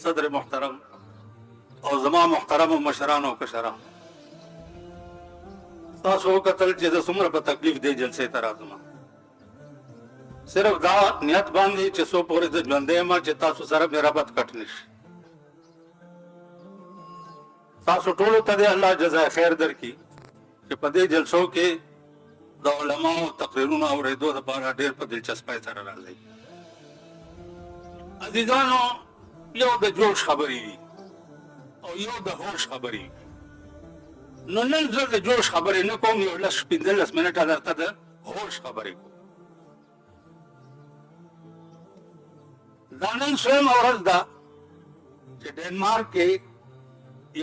صدر محترم او زما محترم مشران او کشران، تاسو وکتل چې د څومره په تکلیف دی جلسې ته راځم. صرف دا نیت باندې چې څو پورې زه ژوندی یم چې تاسو سره مې ربط کټ نشي. تاسو ټولو ته دې الله جزای خیر درکړي چې په دې جلسو کې د علماو تقریرونو اورېدو لپاره ډېر په دلچسپۍ سره راځي. عزیزانو، یو د جوش خبرې دي او یو د هوش خبرې. نو نن زه د جوش خبرې نه کوم، یو 15 منټه درته د هوش خبرې کوم. دا نن سویمه ورځ ده چې ډنمارک کې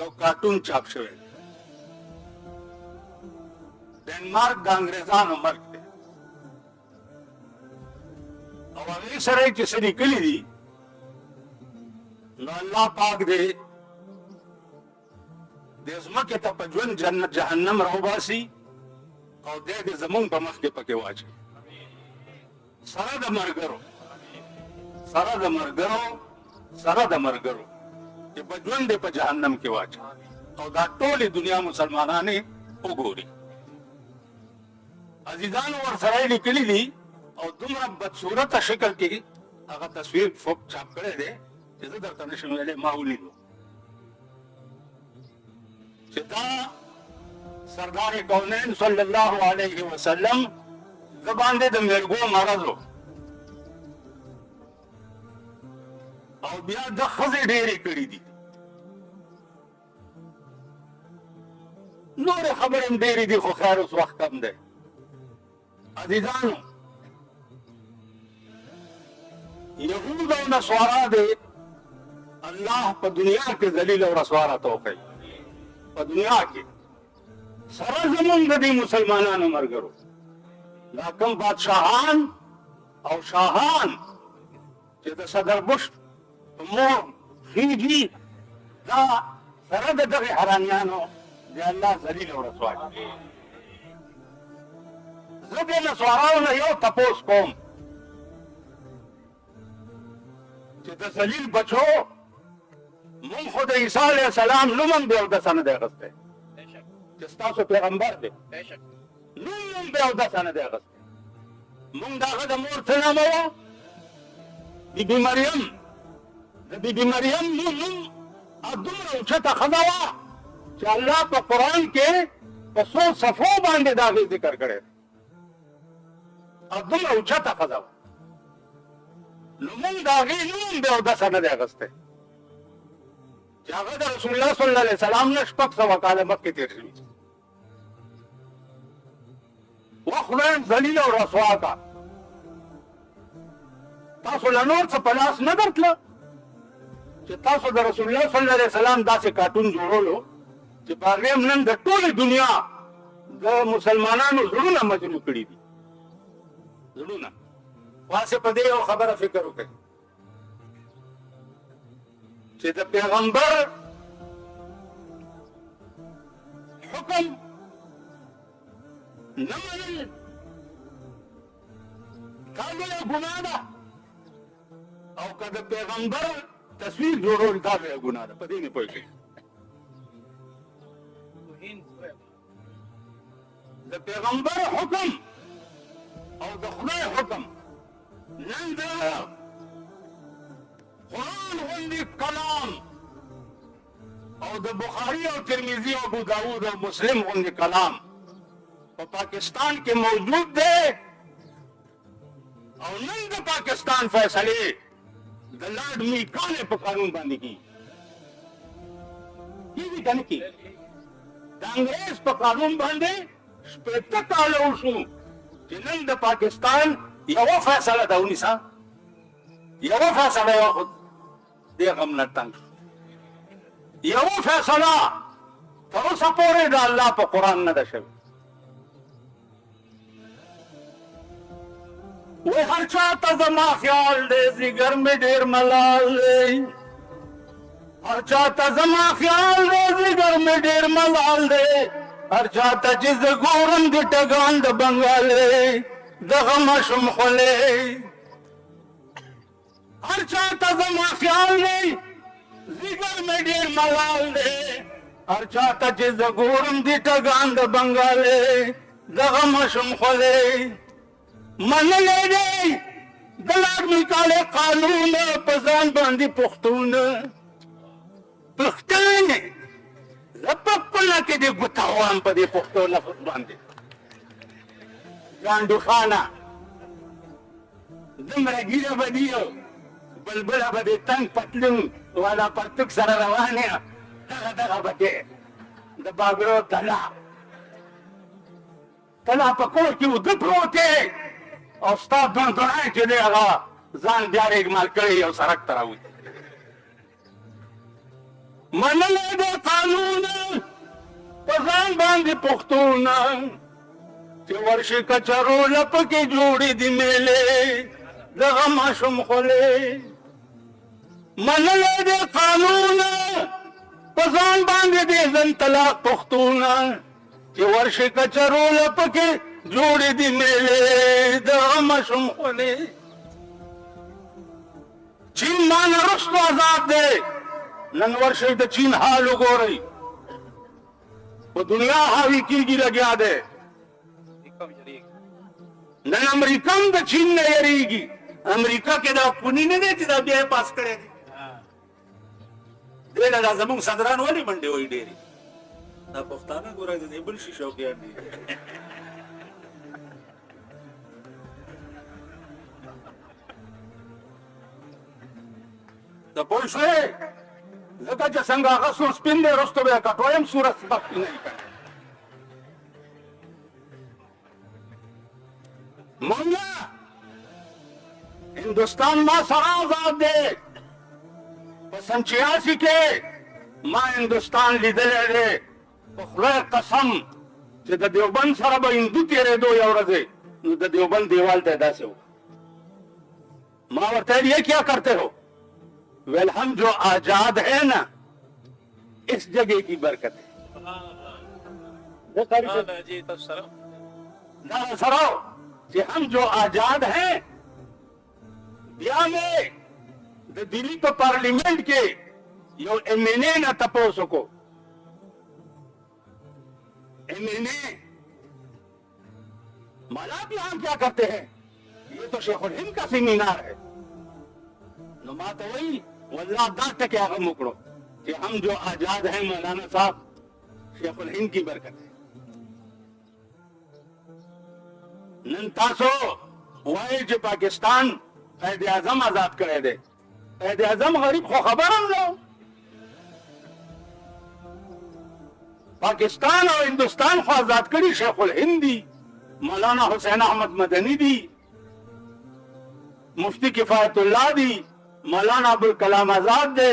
یو کارټون چاپ شوی دی. ډنمارک د انګریزانو ملک دی او هغې سره یې چې څه لیکلي دي، نو الله پاک دې د ځمکې ته په ژوند جنت جهنم راوباسي او دی دې زمونږ په مخ کې پکې واچوي، سره د ملګرو چې په ژوند دې په جهنم کې واچوي او دا ټولې دنیا مسلمانان یې وګوري. عزیزانو، ورسره یې لیکلي دي او دومره بدصورته شکل کې هغه تصویر چاپ کړی دی چې زه درته نشم ویلی. ما ولیدو چې دا سردار کونین صلی الله علیه وسلم د باندې د میرګو مرض و او بیا د ښځې ډېرې کړي دي. نورې خبرې هم ډېرې دي خو خیر اوس وخت کم دی. عزیزانو، یهود او نصارا دې الله په دنیا کې ذلیل او رسوا راته وکړي. په دنیا کې سره زمونږ د دې مسلمانانو ملګرو دا کوم بادشاهان او شاهان چې د صدر بش په مور خیږي، دا سره د دغې حراميانو د الله ذلیل او رسوا کړي. زه د نصاراو نه یو تپوس کوم چې د ذلیل بچو مونږ خو د عیسی علیه السلام نوم هم بې اودسه نه دی اخیستی چې ستاسو پیغمبر دی، نوم هم بې اودسه نه دی اخیستی. مونږ د هغه د مور څه نامه وه؟ بیبي مریم. د بیبي مریم نوم دومره اوچته ښځه وه چې الله په قرآن کې په څو صفحو باندې د هغې ذکر کړی دی. دومره اوچته ښځه وه، نو مونږ د هغې نوم هم بې اودسه نه دی اخیستی چې هغه د رسول الله صلی الله علیه وسلم نه 600 کاله مخکې تېر شوي. وخدایم ذلیل او رسوا کا. تاسو له نور څه په لاس نه درتله چې تاسو د رسول الله صلی الله علیه وسلم داسې کارټون جوړولو چې په هغې هم نن د ټولې دنیا د مسلمانانو زړونه مجروح کړي دي. زړونه. واسې په دې یو خبره فکر وکړئ چې د پیغمبر حکم نه منل دا لویه ګناه ده، او که د پیغمبر تصویر جوړول دا لویه ګناه ده. په دې مې پوه کړئ. د پیغمبر حکم او د خدای حکم نن د قرآن غوندې کلام او د بخاري او ترمذي او ابو داود او مسلم غوندې کلام په پاکستان کې موجود دی او نن د پاکستان فیصلې د لارډ میکانې په قانون باندې کېږي که نه کېږي؟ د انګریز په قانون باندې 80 کاله وشو چې نن د پاکستان یوه فیصله ده ونیسه، یوه فیصله یې وخت دې غم نه تنګ شو. یوه فیصله تر اوسه پورې د الله په قرآن نه ده شوې. وی هر چا ته زما خیال دی ځیګر مې ډېر ملال دی، هر چا ته زما خیال دی ځیګر مې ډېر ملال دی، هر چا ته چې زه ګورم د ټګان د بنګال دی دغه مشم خولې. هر چا ته زما خیال دی जिगर में ढेर मलाल दे हर चाहता चीज गोरम दी टगान द बंगाले दगा मशम खोले मन ले दे दलाग निकाले कानून पजान बांधी पुख्तून पुख्तून लपकना के दे गुतावान पदे पुख्तो लफज बांधे गांडू खाना दमरा गिरा बदियो बलबला बदे तंग पतलून वाला परतुक सरा रवाने दगा दगा बदे द बागरो तला पकोर की उदप रोते और स्टाफ दोनों चले आगा जान ब्यारे माल करे और सड़क तरह हुई मन ले दे कानून पजान बांधी पुख्तून कि वर्षी कचरो लप की जोड़ी दी मेले दगा माशुम खोले मन ले दे कानून पजान बांधी दे जन तलाक पुख्तून कि वर्षी कचरो लप के जोड़ी दी मेले दगा माशुम खोले चीन मान रुस्तो आजाद दे नन वर्षी द चीन हाल उगो रही वो दुनिया हावी की लग्या दे नन अमेरिका में चीन ने यरीगी अमेरिका के दा पुनी ने देती दा बिया पास करेगी देना दा जमुन सदरान वाली मंडे हुई डेरी ना पफ्ताना गोरा दे बल शीशो के आनी दा पोइसे लगा जसंगा का सुर स्पिन दे रस्तो बे का टोयम सूरत बाकी नहीं कर मोला हिंदुस्तान मां सरा आजाद दे 85 के मां हिंदुस्तान लीदले दे खुदा कसम जे द देवबंद सरा ब हिंदू तेरे दो यौरजे नु द देवबंद दीवाल ते दासे हो मां वर्ते ये क्या करते हो वेल हम जो आजाद है ना इस जगह की बरकत है जी तो सरो कि हम जो आजाद हैं बिया में दिल्ली तो पार्लियामेंट के यो एमएनए न तपो सको एमएनए मला भी हम क्या करते हैं ये तो शेखुल हिंद का सेमिनार है नुमा तो वही वल्लाह दात के आगे मुकड़ो कि हम जो आजाद हैं मौलाना साहब शेखुल हिंद की बरकत है नंतासो वही जो पाकिस्तान कैद आजम आजाद करे दे कैद आजम गरीब को खबर हम लो पाकिस्तान और हिंदुस्तान को आजाद करी शेखुल हिंदी मौलाना हुसैन अहमद मदनी दी मुफ्ती किफायतुल्लाह दी मौलाना अबुल कलाम आजाद दे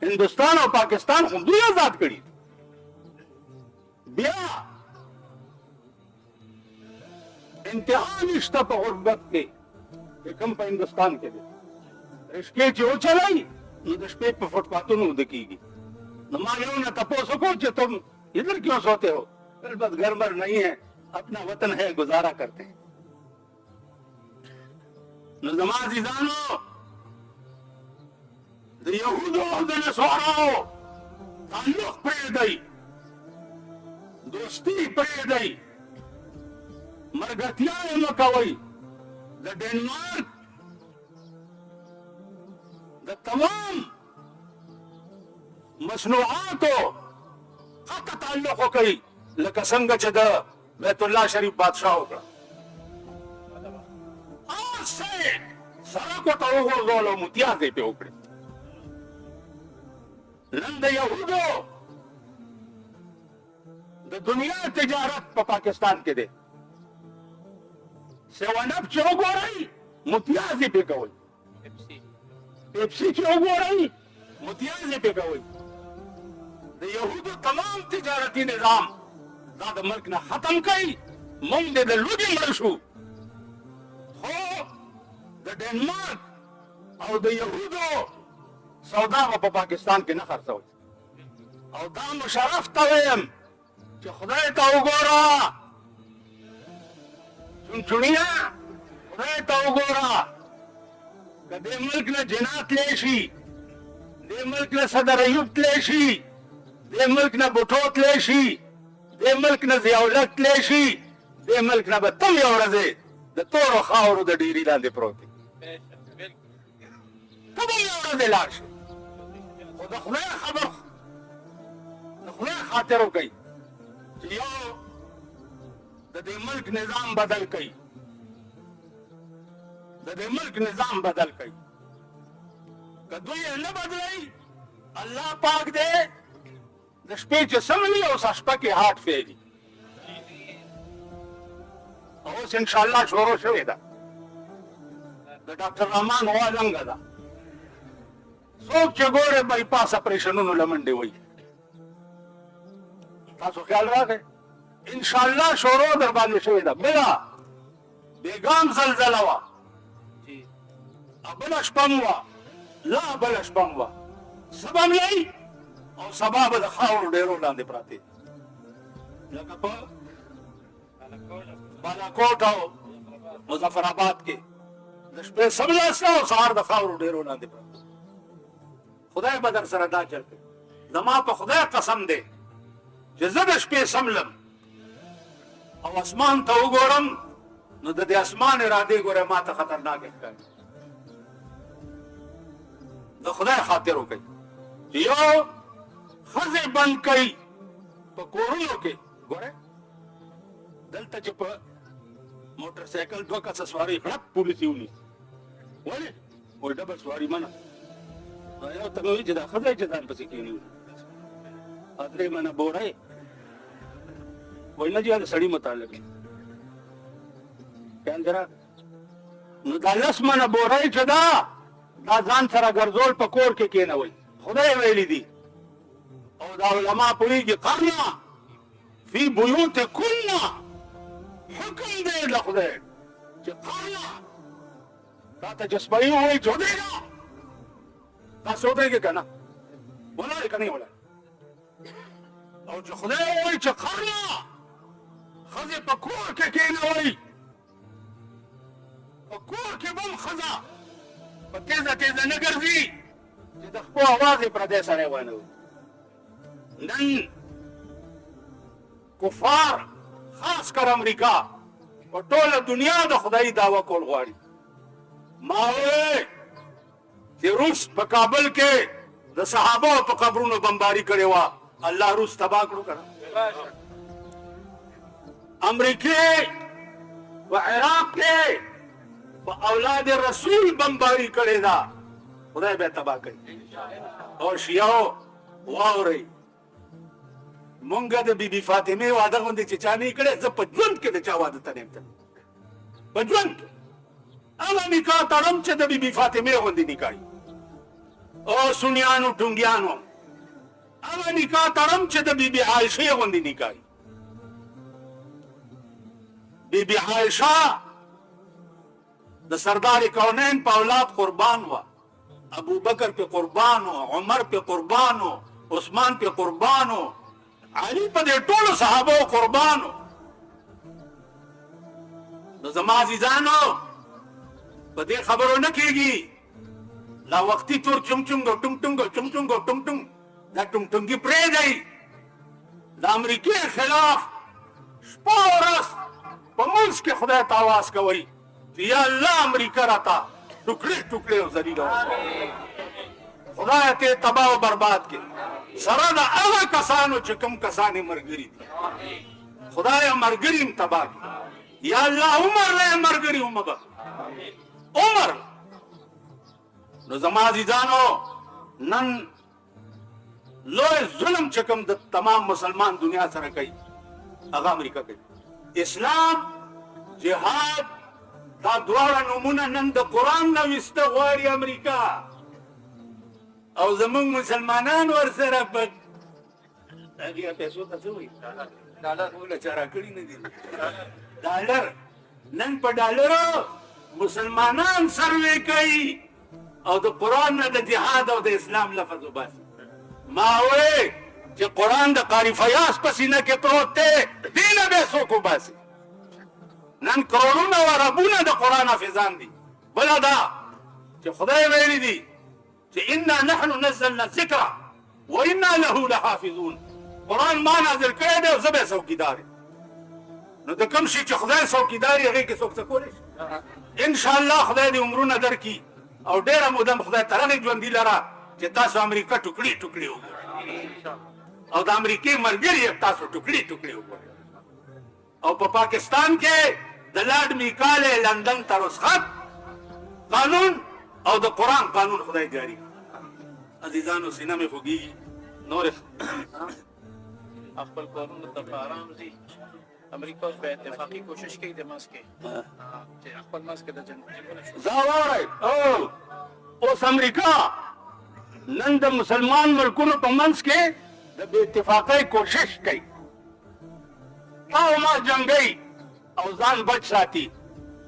हिंदुस्तान और पाकिस्तान खुद ही आजाद करी बिया इंतहा रिश्ता पर गुर्बत के कम पर हिंदुस्तान के लिए रिश्के जो चलाई रिश्ते पे फुटपातों में उदकीगी नमायों ने तपो सको जो तुम इधर क्यों सोते हो बस घर मर नहीं है अपना वतन है गुजारा करते हैं नमाजी जानो यहूदो नसवारो ताल्लुक पैदई दोस्ती पैदई मरगतिया मकवई द डेनमार्क द तमाम मसनूआतो हक ताल्लुक हो कई लकसंग चद बैतुल्लाह शरीफ बादशाह होगा आज से सारा को तो वो मुतिया दे पे उकड़े नंद यहूदो द दुनिया तिजारत पर पाकिस्तान के दे सेवन अप चौक हो रही मुतियाजी पे कवई पेप्सी चौक हो रही मुतियाजी पे कवई यहूदो तमाम तिजारती निजाम दाद मुल्क ने खत्म कई मुंडे द लुगी मरशु हो द डेनमार्क और द यहूदो सौदा व पाकिस्तान के न खर्चा हो और दाम मुशरफ तवेम कि खुदा का उगोरा चुनिया खुदा का उगोरा कदे मुल्क ने जिनात लेशी دې ملک نه صدر ایوب تلی شي، دې ملک نه بوټو تلی شي، دې ملک نه ضیاءالحق تلی شي، دې ملک نه به تم یو ورځې د تورو خاورو د ډیري لاندې پروت دی. ته به یو ورځې لاړ شي، خو د خدای خبر د خدای خاطر وکړئ چې یو د دې ملک نظام بدل کړئ، د دې ملک نظام بدل کړئ. که دوی یې نه بدلوي، الله پاک دې د شپې چې سم وي اوس شپه کې هاټ فیلي. اوس انشاءالله شروع شوې ده، د ډاکټر رحمان غوا لنګه ده. څوک چې ګورې بایپاس اپریشنونو له منډې وایي. تاسو خیال راغی؟ انشاءالله شروع در باندې شوې ده. بله بېګام زلزله وه، بله شپه م وه، لا بله شپه م وه، سبا م لئ او سبا به د خاورو ډېرو لاندې پراتې لکه په بالاکوټ او مظفرآباد کې د شپې څملاس او سهار د خاورو ډېرو لاندې پراته. خدای به در سره دا چل کوي. زما په خدای قسم دی چې زه د شپې سملم او اسمان ته وګورم نو د دې اسمان ارادې ګوره ما ته خطرناک ښکاري. د خدای خاطر وکړئ چې یو ښځې بند کوي په کورونو کې. ګوره دلته چې په موټر سایکل دوه کسه سواري خړپ پولیس یې ونیسي. ولې؟ وایي ډبل سواري منع. یو ته مې وایي چې دا ښځه چې ځان پسې کښېني درې منه بوړی. وایي نه جي د سړي متعلق خیال دې راغی. نو دا 10 منه بوړی چې دا ځان سره ګرځول په کور کې کښېنوئ. خدای ویلي دي او دا علما پوهېږي قرنا فی بیوتکن حکم دی له خدای چې قرنا تا ته چې سپۍ ووایي چې ودرېږه تاسې ودرېږئ که نه ولاړې که نه یې ولاړې. او چې خدای ووایي چې قرنا ښځې په کور کې کښېنوئ. په کور کې به هم ښځه په تیزه تیزه نه ګرځي چې د خپو اواز یې پردی سړی وانه وي. نن کفار خاص کر امریکا په ټوله دنیا د خدایي دعوه کول غواړي. ما ووی چې روس په کابل کې د صحابو په قبرونو بمباري کړې وه، الله روس تباه کړو که نه. امریکې په عراق کې په اولاد رسول بمباري کړې ده، خدای به تباه کوي. او شیعو واورئ مونږ د بی بي فاطمې واده غوندې چې چا نه یې کړی، زه په ژوند کې د چا واده ته نه یم تللی. په ژوند کې هغه نکاح تړم چې د بی بي فاطمې غوندې نکاح وي. او سنیانو ټونګیانو هغه نکاح تړم چې د بی بي عایشې غوندې نکاح وي. بی بي عایشه د سردار کونین په اولاد قربان وه. ابو بکر پہ قربان ہو، عمر پہ قربان ہو، عثمان پہ قربان ہو، علی پہ دے ټولو صحابو قربان ہو. نو زما عزیزانو په دې خبرو نه کېږي. لا وختي تور چمچنګ او ټنګ او چمچنګ او ټنګ دا ټنګي پرېږدئ. د امریکې خلاف شپه ورځ په منځ کې خدای ته آواز کوئ چې یا الله امریکا راته ټوکړې ټوکړې او ذلیله خدای ته تباه او برباد کړي. سره د هغه کسانو چې کوم کسان یې ملګري دي خدایه ملګري هم تباه کړي. یا الله عمر له ملګري هم به عمر. نو زما عزیزانو نن لوی ظلم چې کوم د تمام مسلمان دنیا سره کوي هغه امریکا کوي. اسلام جهاد دا دواړه نومونه نن د قرآن نه ویسته غواړي امریکا او زمونږ مسلمانان ورسره په هغې پیسو ته څه وایي ډالر وله چا راکړي نه دي ډالر. نن په ډالرو مسلمانان سروې کوي او د قرآن نه د جهاد او د اسلام لفظ وباسي. ما وایي چې قرآن د قاري فیاض په سینه کې پروت دی، دې نه به څوک وباسي. نن کروڑونه و اربونه د قرآن حافظان دي. بله دا چې خدای ویلي دي چې انا نحن نزلنا الذکر وانا له لحافظون. قرآن ما نازل کړی دی او زه به څوکیدار یم. نو د کوم شي چې خدای څوکیدار یې هغې کې څوک څه کولی شي؟ انشاءالله خدای دې عمرونه درکړي او ډېره موده خدای تر هغې ژوندي لره چې تاسو امریکا ټوکړي ټوکړي وګورئ او د امریکې ملګري یې تاسو ټوکړي ټوکړي وګورئ. او په پاکستان کې د لارډ میکالې لندن ته رسخت قانون او د قرآن قانون خدای جاری. عزیزانو سینه مې خوږېږي. نور خپل کارونو ته په آرام ځي. امریکا اوس به اتفاقي کوشش کوي د منځ کې چې خپل منځ کې د جنګونه شو. زه واورئ اوس امریکا نن د مسلمان ملکونو په منځ کې د بې اتفاقۍ کوشش کوي. تا او ما جنګوي او ځان بچ ساتي.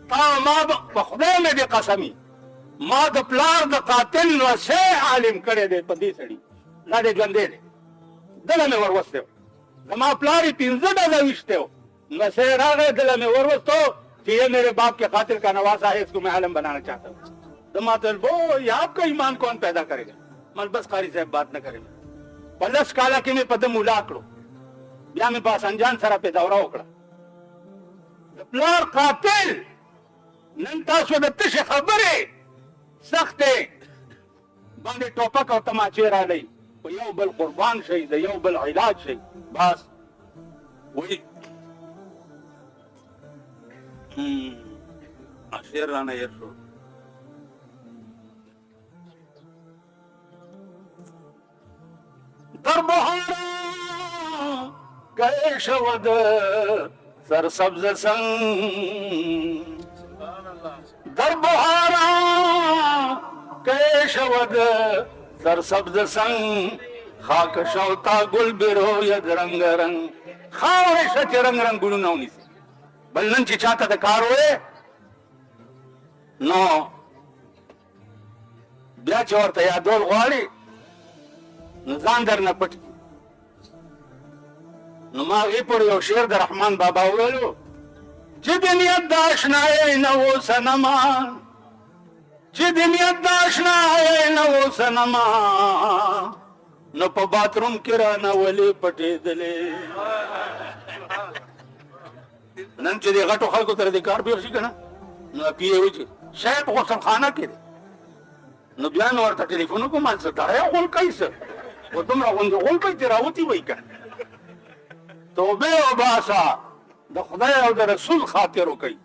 تا او ما په خدای مې دې قسمي ما د پلار د قاتل وسع عالم کړی دی په دې سړي. لا دې ژوندی دی. دله مې وروستی و. زما پلار یې 15 ډزه ویشتی و. نسے راغے دل میں ورستو کہ یہ میرے باپ کے قاتل کا نواسا ہے, اس کو میں عالم بنانا چاہتا ہوں. دماتل وہ یہ آپ کا ایمان کون پیدا کرے گا؟ من بس قاری صاحب بات نہ کرے گا. پلس کالا کی میں پدم الاکڑو بیا میں باس انجان سرا پہ دورا اکڑا. پلار قاتل نن تاسو د تش خبره سخته باندې ټوپک او تماچې را لې او یو بل قربان شي د یو بل علاج شي. بس وای اشیر رانا یرشو در بهارا گئے شود سر سبز سنگ, در بهارا گئے شود سر سبز سنگ, خاک شوتا گل بروید رنگ رنگ. خاور شچ رنگ رنگ گلو نونی سی بل نن چې چاته د کار وې نو بیا چې ورته یادول غواړي نو ځان در نه پټ. نو ما هغې پورې یو شعر د رحمان بابا وویلو چې د نیت د اشنایۍ نه و صنما, چې د نیت د اشنایۍ نه و صنما, نو په باتروم کې رانه ولې پټېدلې. نن چې د غټو خلکو تر دې کار بېخ شي که نه نو پیې وایي چې صاحب غسلخانه کې دی. نو بیا مې ورته ټلیفون وکړم څه ډړی غول کوي څه و دومره غوندې غول کوي چې راوتي وایي که توبې وباسه د خدای او د رسول خاطر وکوئ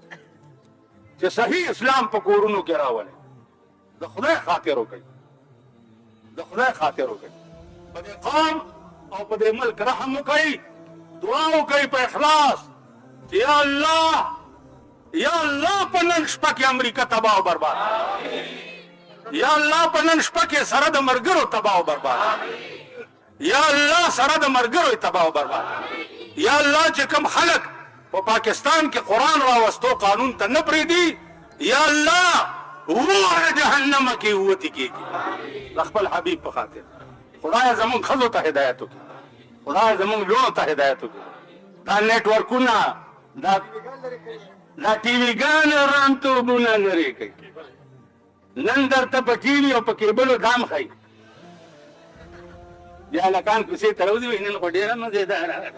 چې صحیح اسلام په کورونو کې راولئ. د خدای خاطر وکوئ, د خدای خاطر وکوئ. په دې قوم او په دې ملک رحم وکوئ, دعا وکوئ په اخلاص چې یا الله یا الله په نن شپه کې امریکا تباه او برباد, یا الله په نن شپه کې سره د ملګرو تباه او برباد, یا الله سره د ملګرو تباه او برباد. یا الله چې کوم خلک په پاکستان کې قرآن راوستو قانون ته نه پرېږدي, یا الله وره جهنم کې ووتې کېږي د خپل حبیب په خاطر. خدای زمونږ ښځو ته هدایت وکړي, خدای زمونږ لوڼو ته هدایت وکړي. دا نیټورکونه دا ټي ویګان رانتوبونه لرې کوي. نن درته په ټي وي او په کیبلو دام ښایي. بیا هلکان کوڅې ته راوځي وایي نن خو ډېره مزېداره ده.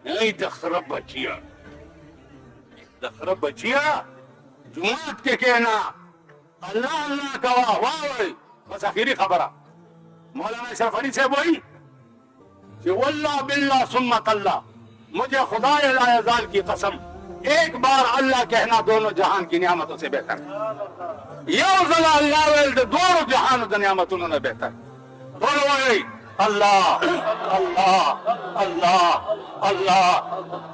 ای د خره بچیه, د خره بچیه جومات کې کښېنه الله الله کوه واورئ. بس اخري خبره مولانا اشرف علي صاحب وایي کہ واللہ باللہ سمت اللہ, مجھے خدا لا یزال کی قسم ایک بار اللہ کہنا دونوں جہان کی نعمتوں سے بہتر. یو ځله اللہ ویل د دواړو جهانو د نعمتونو نه بهتر. ټول وایئ الله الله الله الله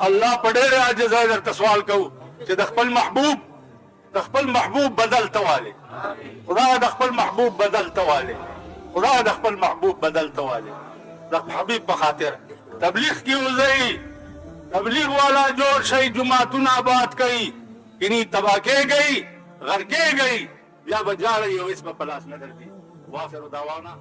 الله. په ډېرې عاجزۍ درته سوال کوو چې د خپل محبوب د خپل محبوب بدل ته والې. خدای د خپل محبوب بدل ته والې, خدای د خپل محبوب بدل ته والې. د حبیب په خاطر تبلیغ کی وځئ, تبلیغ والا جوړ شئ, جماعتونه آباد کوي, کینی تباه کېږئ غرقېږئ, بیا به جاړئ او هېڅ به په لاس نه درځي. واخر دعوانا